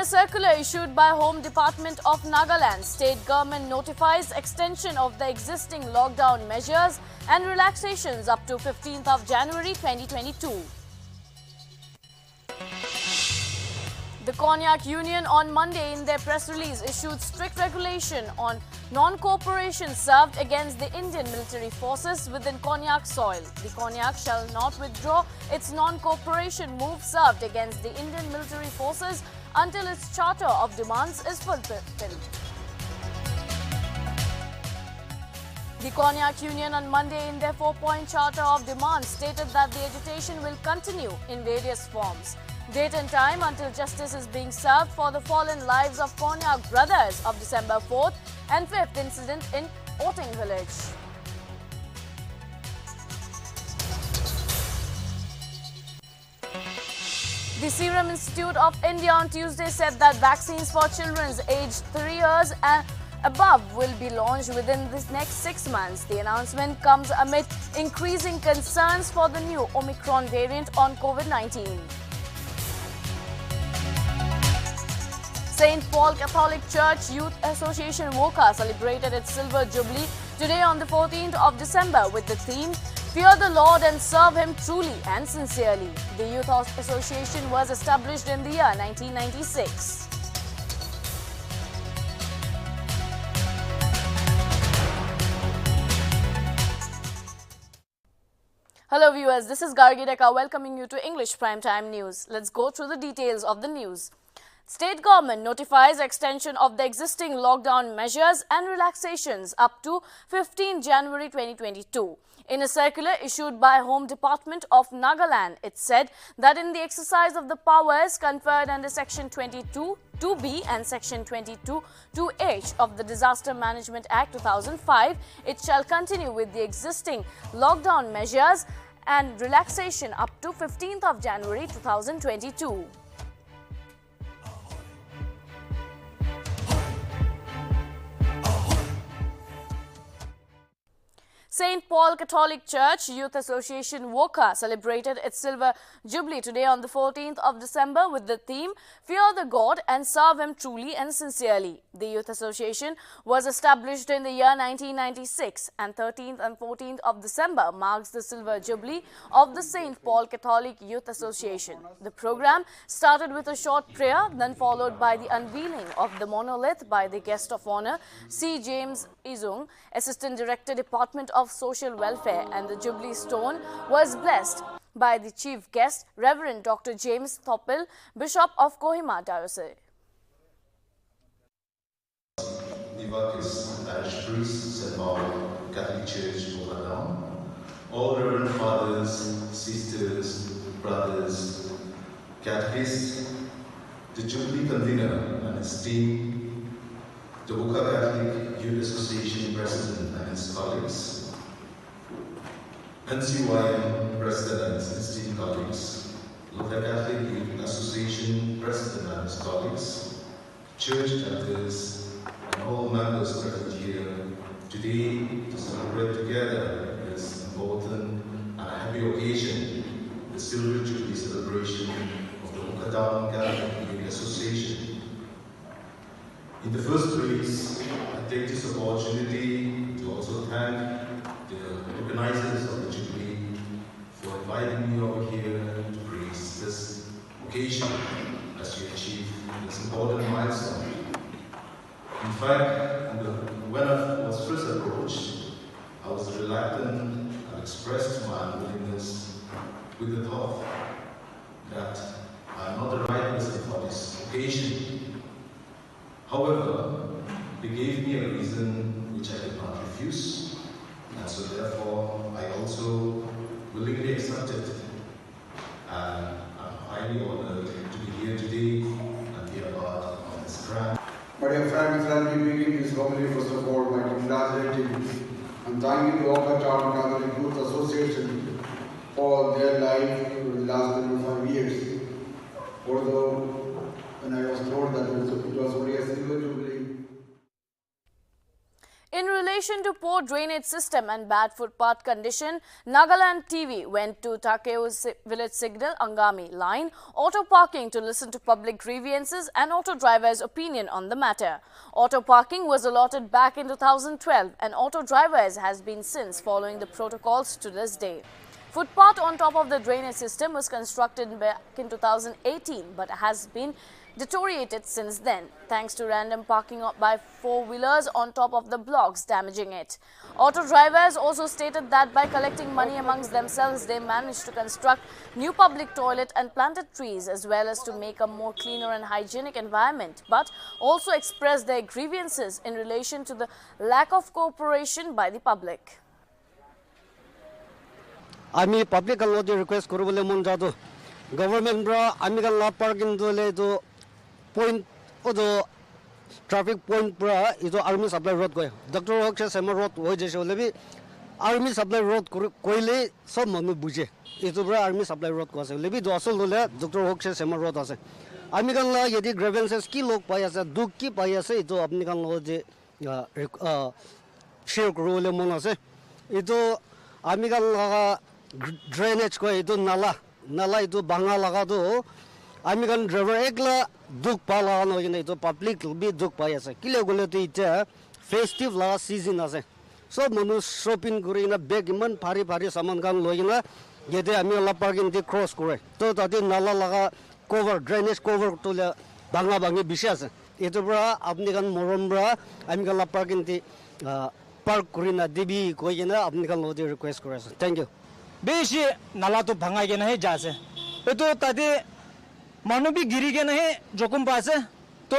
a circular issued by Home Department of Nagaland, state government notifies extension of the existing lockdown measures and relaxations up to 15th of January 2022. The Cognac Union on Monday in their press release issued strict regulation on non-cooperation served against the Indian military forces within Cognac soil. The Cognac shall not withdraw its non-cooperation move served against the Indian military forces until its charter of demands is fulfilled. The Cognac Union on Monday in their 4-point charter of demands stated that the agitation will continue in various forms. Date and time until justice is being served for the fallen lives of Cognac brothers of December 4th and 5th incident in Oting village. The Serum Institute of India on Tuesday said that vaccines for children aged 3 years and above will be launched within the next 6 months. The announcement comes amid increasing concerns for the new Omicron variant on COVID-19. St. Paul Catholic Church Youth Association Woka celebrated its Silver Jubilee today on the 14th of December with the theme, Fear the Lord and Serve Him Truly and Sincerely. The Youth Association was established in the year 1996. Hello viewers, this is Gargi Deka welcoming you to English Primetime News. Let's go through the details of the news. State government notifies extension of the existing lockdown measures and relaxations up to 15 January 2022. In a circular issued by Home Department of Nagaland, it said that in the exercise of the powers conferred under Section 22(2)(b) and Section 22(2)(h) of the Disaster Management Act 2005, it shall continue with the existing lockdown measures and relaxation up to 15th of January 2022. St. Paul Catholic Church Youth Association Woka celebrated its Silver Jubilee today on the 14th of December with the theme, Fear the God and Serve Him Truly and Sincerely. The Youth Association was established in the year 1996 and 13th and 14th of December marks the Silver Jubilee of the St. Paul Catholic Youth Association. The program started with a short prayer, then followed by the unveiling of the monolith by the guest of honor, C. James Izung, Assistant Director, Department of Social Welfare, and the Jubilee Stone was blessed by the chief guest, Reverend Dr. James Thoppil, Bishop of Kohima Diocese. Divakis, Parish Priest, St. Paul Catholic Church, Bokadam, all Reverend Fathers, Sisters, Brothers, Catechists, the Jubilee Convener and his team, the Woka Catholic Youth Association President and his colleagues, NCYM President and his esteemed colleagues, Luther Catholic Youth Association President and his colleagues, church elders, and all members present here today to celebrate together this important and happy occasion, the Silver Jubilee celebration of the Woka Catholic Youth Association. In the first place, I take this opportunity to also thank the organizers of the Jubilee for inviting me over here to praise this occasion as we achieve this important milestone. In fact, when I was first approached, I was reluctant and expressed my unwillingness with the thought that I am not the right person for this occasion. However, they gave me a reason which I did not refuse, and so therefore I also willingly accepted. And I'm highly honored to be here today and be a part of this grand. My dear friends, let me begin this homily first of all by congratulating and thanking the Woka Town Catholic Youth Association for their life over the last 25 years. Although when I was told that it was only a Silver Jubilee. In relation addition to poor drainage system and bad footpath condition, Nltv went to Takeo village signal Angami line auto parking to listen to public grievances and auto drivers' opinion on the matter. Auto parking was allotted back in 2012 and auto drivers has been since following the protocols to this day. Footpath on top of the drainage system was constructed back in 2018 but has been deteriorated since then, thanks to random parking by four-wheelers on top of the blocks, damaging it. Auto drivers also stated that by collecting money amongst themselves, they managed to construct new public toilet and planted trees as well as to make a more cleaner and hygienic environment, but also expressed their grievances in relation to the lack of cooperation by the public. আমি public আলোচনা request করবলে মন যাদো government bra আমি গাল লা parking দলে তো point ও তো traffic point bra ইতো army supply road গয় ডক্টর হকছে সেম রোড হই যেছে হলেবি আর্মি সাপ্লাই রোড কইলে সব মানুষ বুঝে ইতো ব্রা আর্মি সাপ্লাই রোড কোয়াছে হলেবি তো আসল হলে ডক্টর হকছে সেম রোড আছে আমি গাল লা যদি গ্রেভেন্সেস কি লোক পাই আছে দুঃখ কি পাই আছে ইতো আপনি গাল যে শেয়ার করবলে মন আছে ইতো আমি গাল drainage ko itu nala itu banga laga tu ami kan driver ekla duk pala no ina itu public bi duk pa ase kile gole tu ita festive la season ase so manu shopping kuri na bag man phari saman kan loina yede ami la parking di cross kore to tadi nala laga cover drainage cover to la banga bangi bishi ase itu bra apni kan morom bra ami kan la parking di park kuri na dibi ko ina apni kan lo di request kore ase thank you बेशी नाला तो भंगा के नहीं जासे ये तो तादे मानो भी गिरी के नहीं जोकुम पासे तो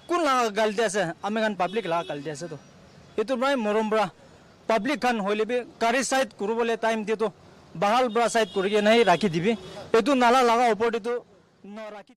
कुन ला गलती से अमेगन पब्लिक ला गलती से तो ये तो भाई मोरम्बरा पब्लिक खान होले भी कारी साइड करू बोले टाइम दे तो बहाल ब्रा साइड करू के नहीं राखी दिबी ये तो नाला लगा ऊपर तो न राखी.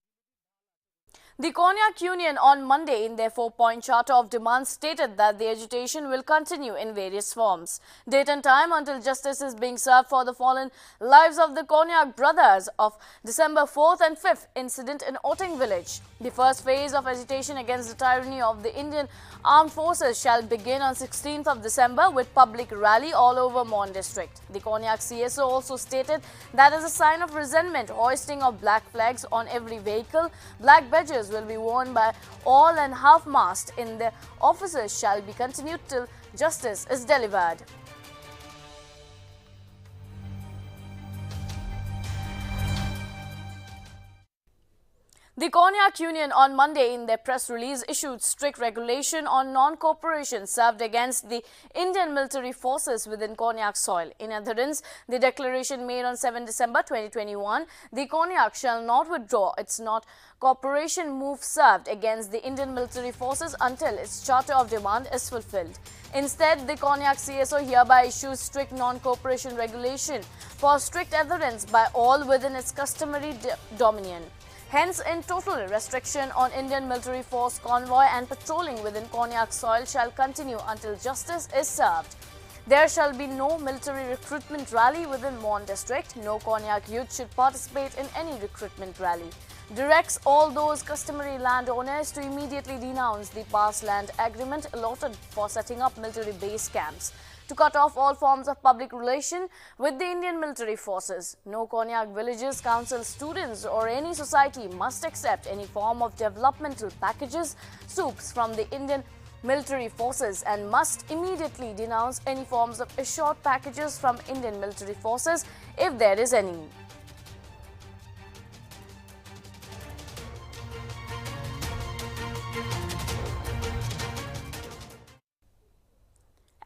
The Konyak Union on Monday in their 4-point charter of demands stated that the agitation will continue in various forms. Date and time until justice is being served for the fallen lives of the Konyak brothers of December 4th and 5th incident in Oting village. The first phase of agitation against the tyranny of the Indian armed forces shall begin on 16th of December with public rally all over Mon district. The Konyak CSO also stated that as a sign of resentment, hoisting of black flags on every vehicle, black badges will be worn by all and half-mast in the offices shall be continued till justice is delivered. The Konyak Union on Monday in their press release issued strict regulation on non-cooperation served against the Indian military forces within Konyak soil. In adherence, the declaration made on 7 December 2021, the Konyak shall not withdraw its non-cooperation move served against the Indian military forces until its charter of demand is fulfilled. Instead, the Konyak CSO hereby issues strict non-cooperation regulation for strict adherence by all within its customary dominion. Hence, in total, restriction on Indian military force convoy and patrolling within Konyak soil shall continue until justice is served. There shall be no military recruitment rally within Mon district. No Konyak youth should participate in any recruitment rally. Directs all those customary landowners to immediately denounce the past land agreement allotted for setting up military base camps, to cut off all forms of public relation with the Indian military forces. No Konyak villages, council, students or any society must accept any form of developmental packages, soups from the Indian military forces and must immediately denounce any forms of assured packages from Indian military forces if there is any.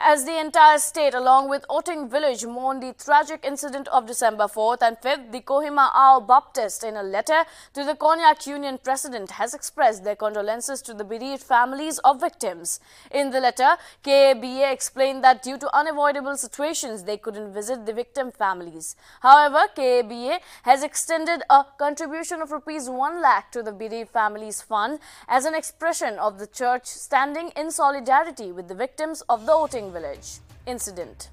As the entire state, along with Oting village, mourned the tragic incident of December 4th and 5th, the Kohima Ao Baptist, in a letter to the Konyak Union President, has expressed their condolences to the bereaved families of victims. In the letter, KABA explained that due to unavoidable situations, they couldn't visit the victim families. However, KABA has extended a contribution of Rs 1 lakh to the bereaved families fund as an expression of the church standing in solidarity with the victims of the Oting village incident.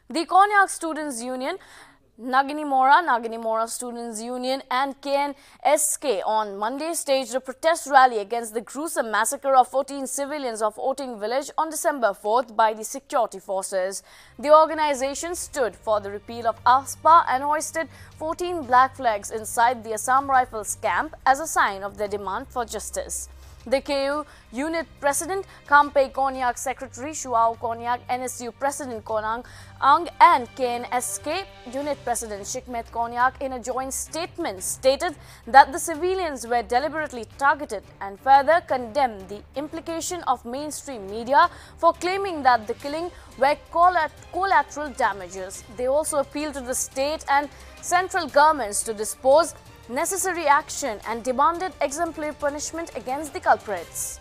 The Konyak Students' Union Nagini Mora Students Union and KNSK on Monday staged a protest rally against the gruesome massacre of 14 civilians of Oting village on December 4th by the security forces. The organization stood for the repeal of ASPA and hoisted 14 black flags inside the Assam Rifles camp as a sign of their demand for justice. The KU Unit President Kampe Konyak Secretary Shuao Konyak, NSU President Konang Ang and KNSK Unit President Shikmet Konyak in a joint statement stated that the civilians were deliberately targeted and further condemned the implication of mainstream media for claiming that the killing were collateral damages. They also appealed to the state and central governments to dispose necessary action and demanded exemplary punishment against the culprits.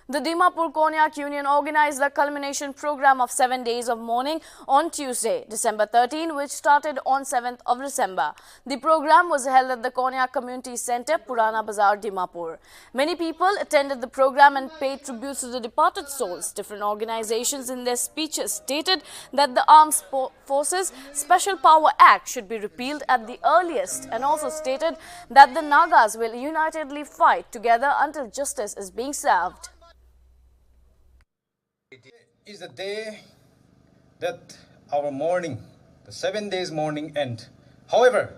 The Dimapur Konyak Union organized the culmination program of 7 days of mourning on Tuesday, December 13, which started on 7th of December. The program was held at the Konyak Community Center, Purana Bazar, Dimapur. Many people attended the program and paid tributes to the departed souls. Different organizations in their speeches stated that the Armed Forces Special Power Act should be repealed at the earliest and also stated that the Nagas will unitedly fight together until justice is being served. Is the day that our mourning, the 7 days mourning end. However,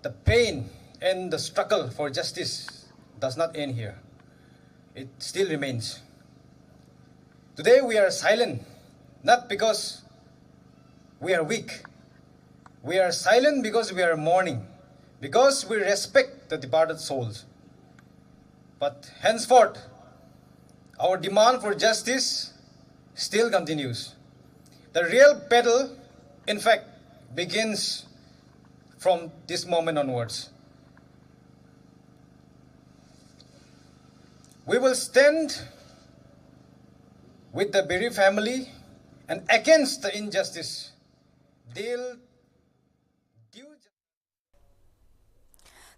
the pain and the struggle for justice does not end here. It still remains. Today we are silent, not because we are weak. We are silent because we are mourning, because we respect the departed souls. But henceforth, our demand for justice still continues. The real battle, in fact, begins from this moment onwards. We will stand with the bereaved family and against the injustice.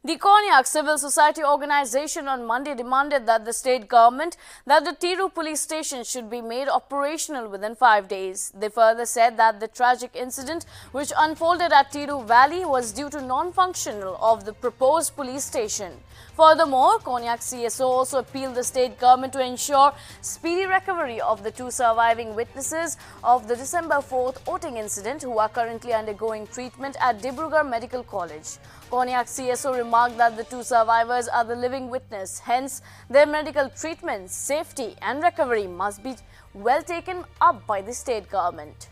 The Konyak Civil Society Organization on Monday demanded that the state government that the Tiru police station should be made operational within 5 days. They further said that the tragic incident which unfolded at Tiru Valley was due to non-functional of the proposed police station. Furthermore, Konyak CSO also appealed the state government to ensure speedy recovery of the 2 surviving witnesses of the December 4th Oting incident who are currently undergoing treatment at Dibrugarh Medical College. Konyak CSO remarked that the 2 survivors are the living witness, hence their medical treatment, safety and recovery must be well taken up by the state government.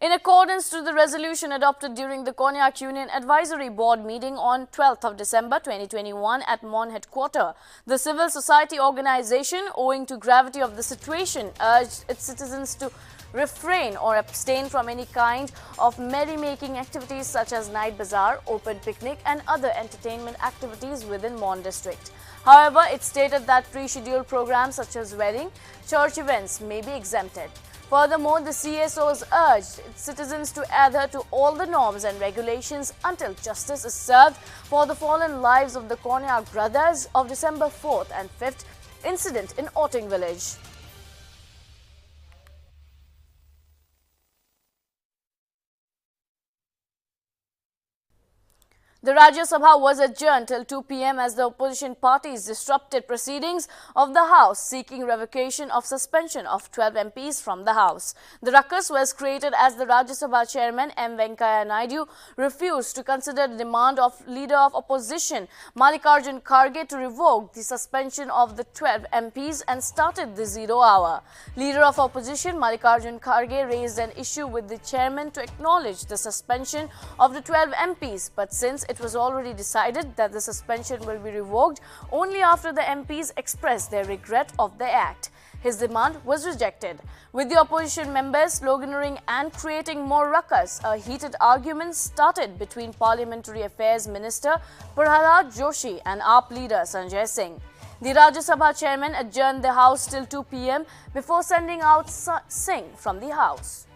In accordance to the resolution adopted during the Konyak Union Advisory Board meeting on 12th of December 2021 at MON headquarters, the civil society organization, owing to gravity of the situation, urged its citizens to refrain or abstain from any kind of merrymaking activities such as night bazaar, open picnic and other entertainment activities within MON district. However, it stated that pre-scheduled programs such as wedding, church events may be exempted. Furthermore, the CSOs urged its citizens to adhere to all the norms and regulations until justice is served for the fallen lives of the Konyak brothers of December 4th and 5th incident in Oting village. The Rajya Sabha was adjourned till 2 p.m. as the opposition parties disrupted proceedings of the House seeking revocation of suspension of 12 MPs from the House. The ruckus was created as the Rajya Sabha chairman M. Venkaiah Naidu refused to consider the demand of leader of opposition Mallikarjun Kharge to revoke the suspension of the 12 MPs and started the 0 hour. Leader of opposition Mallikarjun Kharge raised an issue with the chairman to acknowledge the suspension of the 12 MPs, but since it was already decided that the suspension will be revoked only after the MPs express their regret of the act. His demand was rejected. With the opposition members sloganeering and creating more ruckus, a heated argument started between Parliamentary Affairs Minister Prahalad Joshi and AAP leader Sanjay Singh. The Rajya Sabha chairman adjourned the House till 2 p.m. before sending out Singh from the House.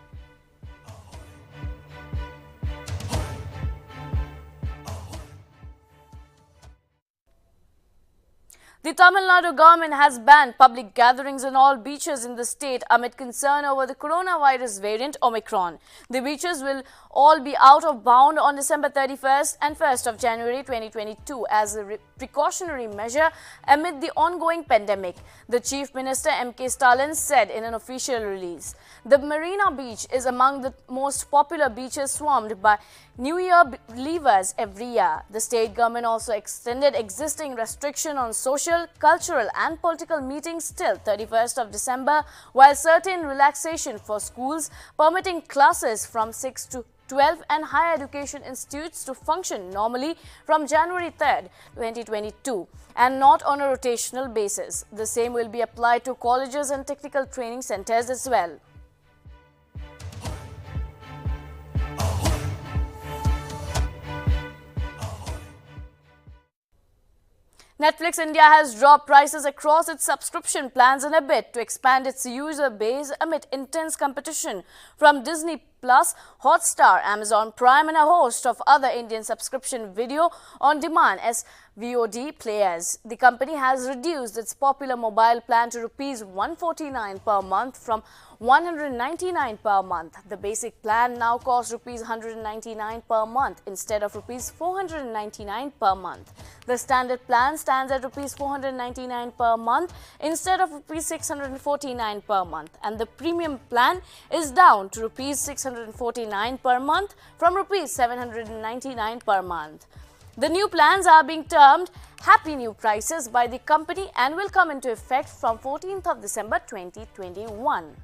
The Tamil Nadu government has banned public gatherings on all beaches in the state amid concern over the coronavirus variant Omicron. The beaches will all be out of bound on December 31st and 1st of January 2022 as a precautionary measure amid the ongoing pandemic, the Chief Minister M.K. Stalin said in an official release. The Marina Beach is among the most popular beaches swarmed by New Year believers every year. The state government also extended existing restriction on social, cultural and political meetings till 31st of December, while certain relaxation for schools, permitting classes from 6 to 12 and higher education institutes to function normally from January 3rd, 2022 and not on a rotational basis. The same will be applied to colleges and technical training centers as well. Netflix India has dropped prices across its subscription plans in a bid to expand its user base amid intense competition from Disney Plus, Hotstar, Amazon Prime and a host of other Indian subscription video on demand SVOD players. The company has reduced its popular mobile plan to Rs 149 per month from 199 per month. The basic plan now costs Rs 199 per month instead of Rs 499 per month. The standard plan stands at Rs 499 per month instead of Rs 649 per month, and the premium plan is down to Rs 649 per month from Rs 799 per month. The new plans are being termed Happy New Prices by the company and will come into effect from 14th of December 2021.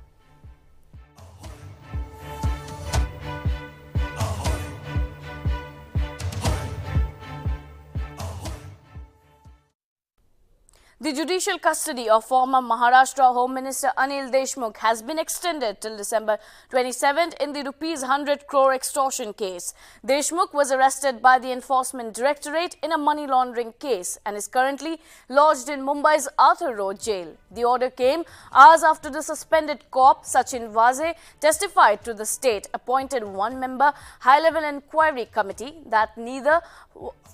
The judicial custody of former Maharashtra Home Minister Anil Deshmukh has been extended till December 27th in the Rs 100 crore extortion case. Deshmukh was arrested by the Enforcement Directorate in a money laundering case and is currently lodged in Mumbai's Arthur Road jail. The order came hours after the suspended cop Sachin Vaze testified to the state-appointed one-member high-level inquiry committee that neither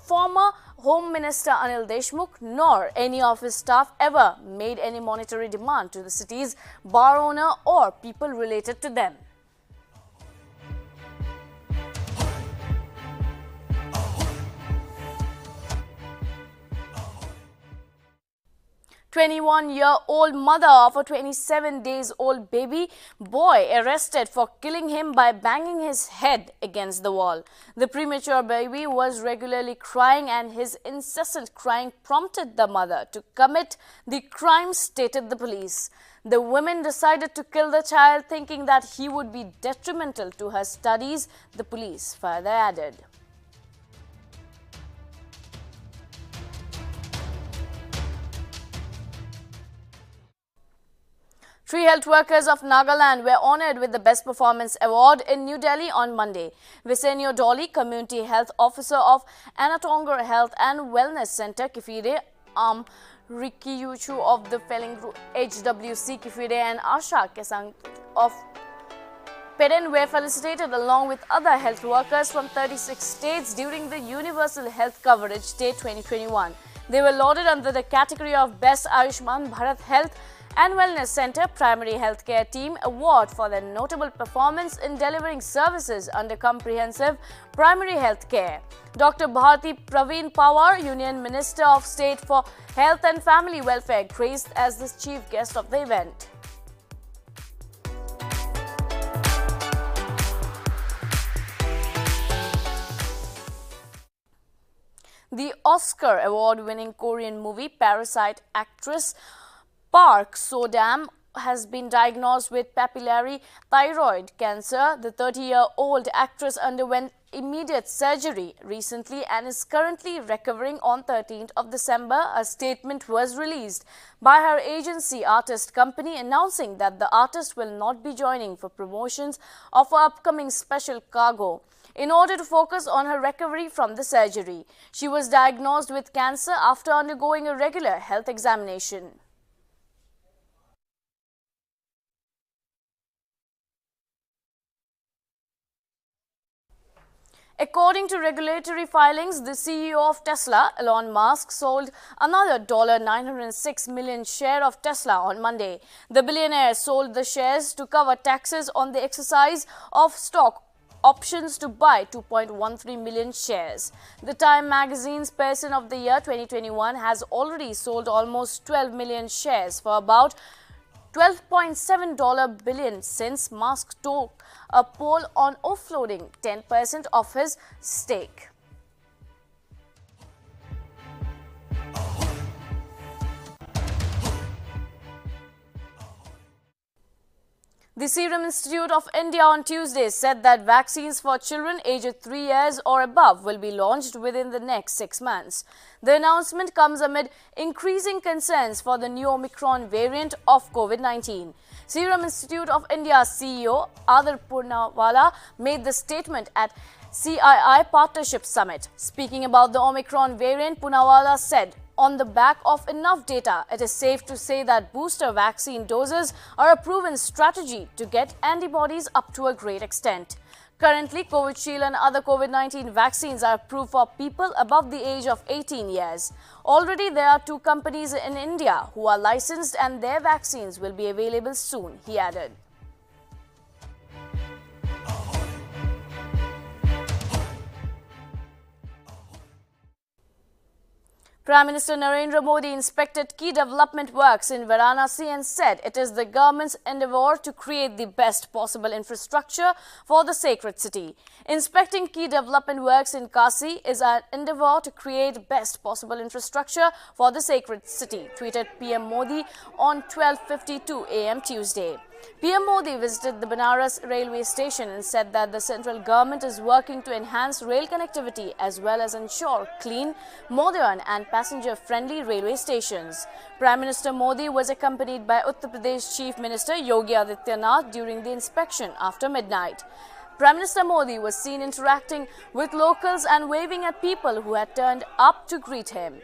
former Home Minister Anil Deshmukh nor any of his staff ever made any monetary demand to the city's bar owner or people related to them. 21-year-old mother of a 27-days-old baby boy arrested for killing him by banging his head against the wall. The premature baby was regularly crying and his incessant crying prompted the mother to commit the crime, stated the police. The woman decided to kill the child thinking that he would be detrimental to her studies, the police further added. Three health workers of Nagaland were honoured with the Best Performance Award in New Delhi on Monday. Visenio Dolly, Community Health Officer of Anatongar Health and Wellness Centre, Kifire, Rikiyuchu of the Felling HWC, Kifire and Asha Kesang of Peden were felicitated along with other health workers from 36 states during the Universal Health Coverage Day 2021. They were lauded under the category of Best Ayushman Bharat Health and Wellness Centre Primary Healthcare Team Award for their notable performance in delivering services under comprehensive primary health care. Dr. Bharti Praveen Pawar, Union Minister of State for Health and Family Welfare, graced as the chief guest of the event. The Oscar award-winning Korean movie Parasite actress Park So-dam has been diagnosed with papillary thyroid cancer. The 30-year-old actress underwent immediate surgery recently and is currently recovering. On 13th of December, a statement was released by her agency Artist Company announcing that the artist will not be joining for promotions of her upcoming special cargo in order to focus on her recovery from the surgery. She was diagnosed with cancer after undergoing a regular health examination. According to regulatory filings, the CEO of Tesla, Elon Musk, sold another $906 million share of Tesla on Monday. The billionaire sold the shares to cover taxes on the exercise of stock options to buy 2.13 million shares. The Time magazine's Person of the Year 2021 has already sold almost 12 million shares for about $12.7 billion since Musk took a poll on offloading 10% of his stake. The Serum Institute of India on Tuesday said that vaccines for children aged 3 years or above will be launched within the next 6 months. The announcement comes amid increasing concerns for the new Omicron variant of COVID-19. Serum Institute of India's CEO Adar Poonawalla made the statement at CII Partnership Summit. Speaking about the Omicron variant, Poonawalla said, "On the back of enough data, it is safe to say that booster vaccine doses are a proven strategy to get antibodies up to a great extent. Currently, Covishield and other COVID-19 vaccines are approved for people above the age of 18 years. Already, there are 2 companies in India who are licensed and their vaccines will be available soon," he added. Prime Minister Narendra Modi inspected key development works in Varanasi and said it is the government's endeavour to create the best possible infrastructure for the sacred city. Inspecting key development works in Kasi is an endeavour to create best possible infrastructure for the sacred city, tweeted PM Modi on 12:52 AM Tuesday. PM Modi visited the Banaras railway station and said that the central government is working to enhance rail connectivity as well as ensure clean, modern and passenger-friendly railway stations. Prime Minister Modi was accompanied by Uttar Pradesh Chief Minister Yogi Adityanath during the inspection after midnight. Prime Minister Modi was seen interacting with locals and waving at people who had turned up to greet him.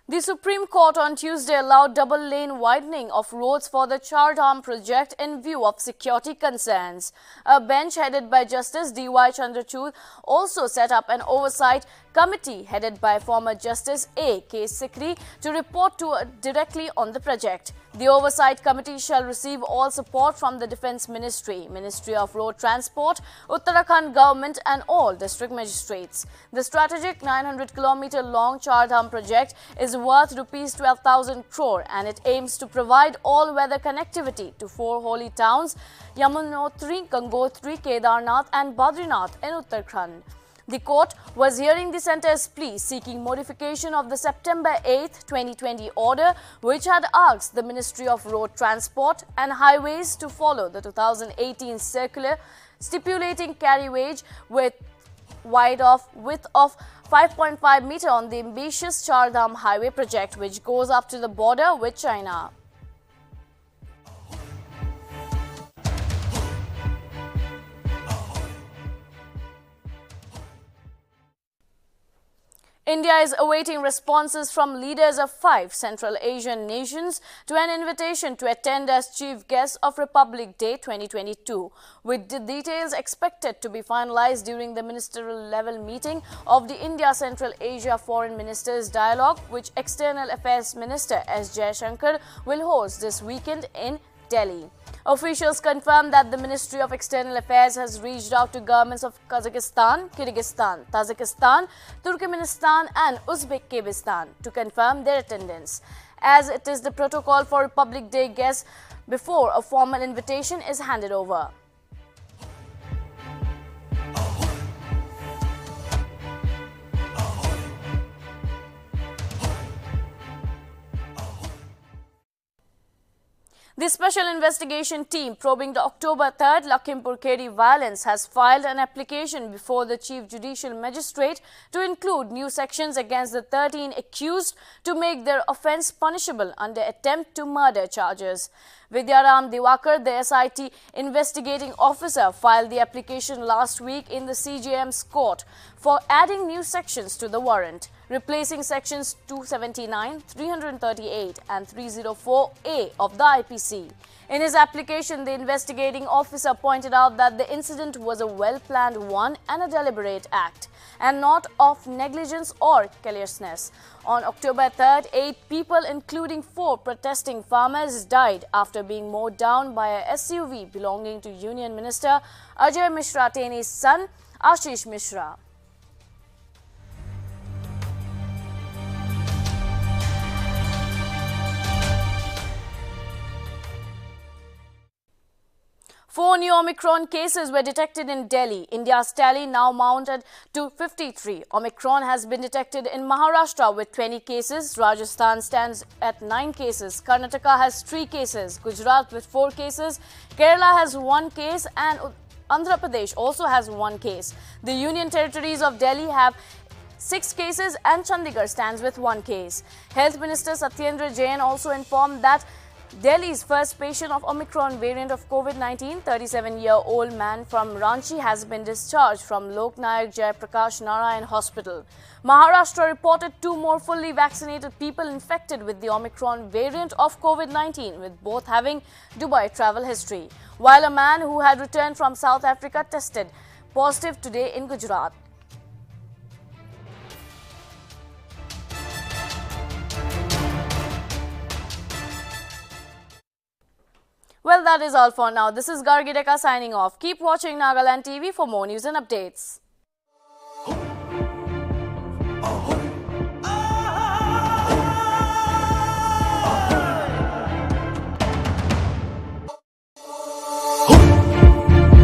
The Supreme Court on Tuesday allowed double-lane widening of roads for the Char Dham project in view of security concerns. A bench headed by Justice D.Y. Chandrachud also set up an oversight committee headed by former Justice A.K. Sikri to report directly on the project. The oversight committee shall receive all support from the Defence Ministry, Ministry of Road Transport, Uttarakhand Government and all district magistrates. The strategic 900-kilometre long Char Dham project is worth Rs 12,000 crore and it aims to provide all-weather connectivity to 4 holy towns, Yamunotri, Gangotri, Kedarnath and Badrinath in Uttarakhand. The court was hearing the centre's plea seeking modification of the September 8, 2020 order which had asked the Ministry of Road Transport and Highways to follow the 2018 circular stipulating carriage with width of 5.5 meter on the ambitious Char Dham highway project which goes up to the border with China. India is awaiting responses from leaders of 5 Central Asian nations to an invitation to attend as chief guests of Republic Day 2022, with the details expected to be finalized during the ministerial level meeting of the India Central Asia Foreign Ministers Dialogue, which External Affairs Minister S. Jaishankar will host this weekend in Delhi. Officials confirmed that the Ministry of External Affairs has reached out to governments of Kazakhstan, Kyrgyzstan, Tajikistan, Turkmenistan and Uzbekistan to confirm their attendance, as it is the protocol for Republic Day guests before a formal invitation is handed over. The Special Investigation Team probing the October 3rd Lakhimpur Kheri violence has filed an application before the Chief Judicial Magistrate to include new sections against the 13 accused to make their offence punishable under attempt to murder charges. Vidyaram Diwakar, the SIT investigating officer, filed the application last week in the CJM's court for adding new sections to the warrant, replacing sections 279, 338 and 304A of the IPC. In his application, the investigating officer pointed out that the incident was a well-planned one and a deliberate act, and not of negligence or carelessness. On October 3rd, 8 people, including 4 protesting farmers, died after being mowed down by a SUV belonging to Union Minister Ajay Mishra Teni's son, Ashish Mishra. Four new Omicron cases were detected in Delhi. India's tally now mounted to 53. Omicron has been detected in Maharashtra with 20 cases. Rajasthan stands at 9 cases. Karnataka has 3 cases. Gujarat with 4 cases. Kerala has 1 case and Andhra Pradesh also has 1 case. The Union Territories of Delhi have 6 cases and Chandigarh stands with 1 case. Health Minister Satyendra Jain also informed that Delhi's first patient of Omicron variant of COVID-19, 37-year-old man from Ranchi, has been discharged from Lok Nayak Jayaprakash Narayan Hospital. Maharashtra reported 2 more fully vaccinated people infected with the Omicron variant of COVID-19, with both having Dubai travel history, while a man who had returned from South Africa tested positive today in Gujarat. Well, that is all for now. This is Gargi Deka signing off. Keep watching Nagaland TV for more news and updates.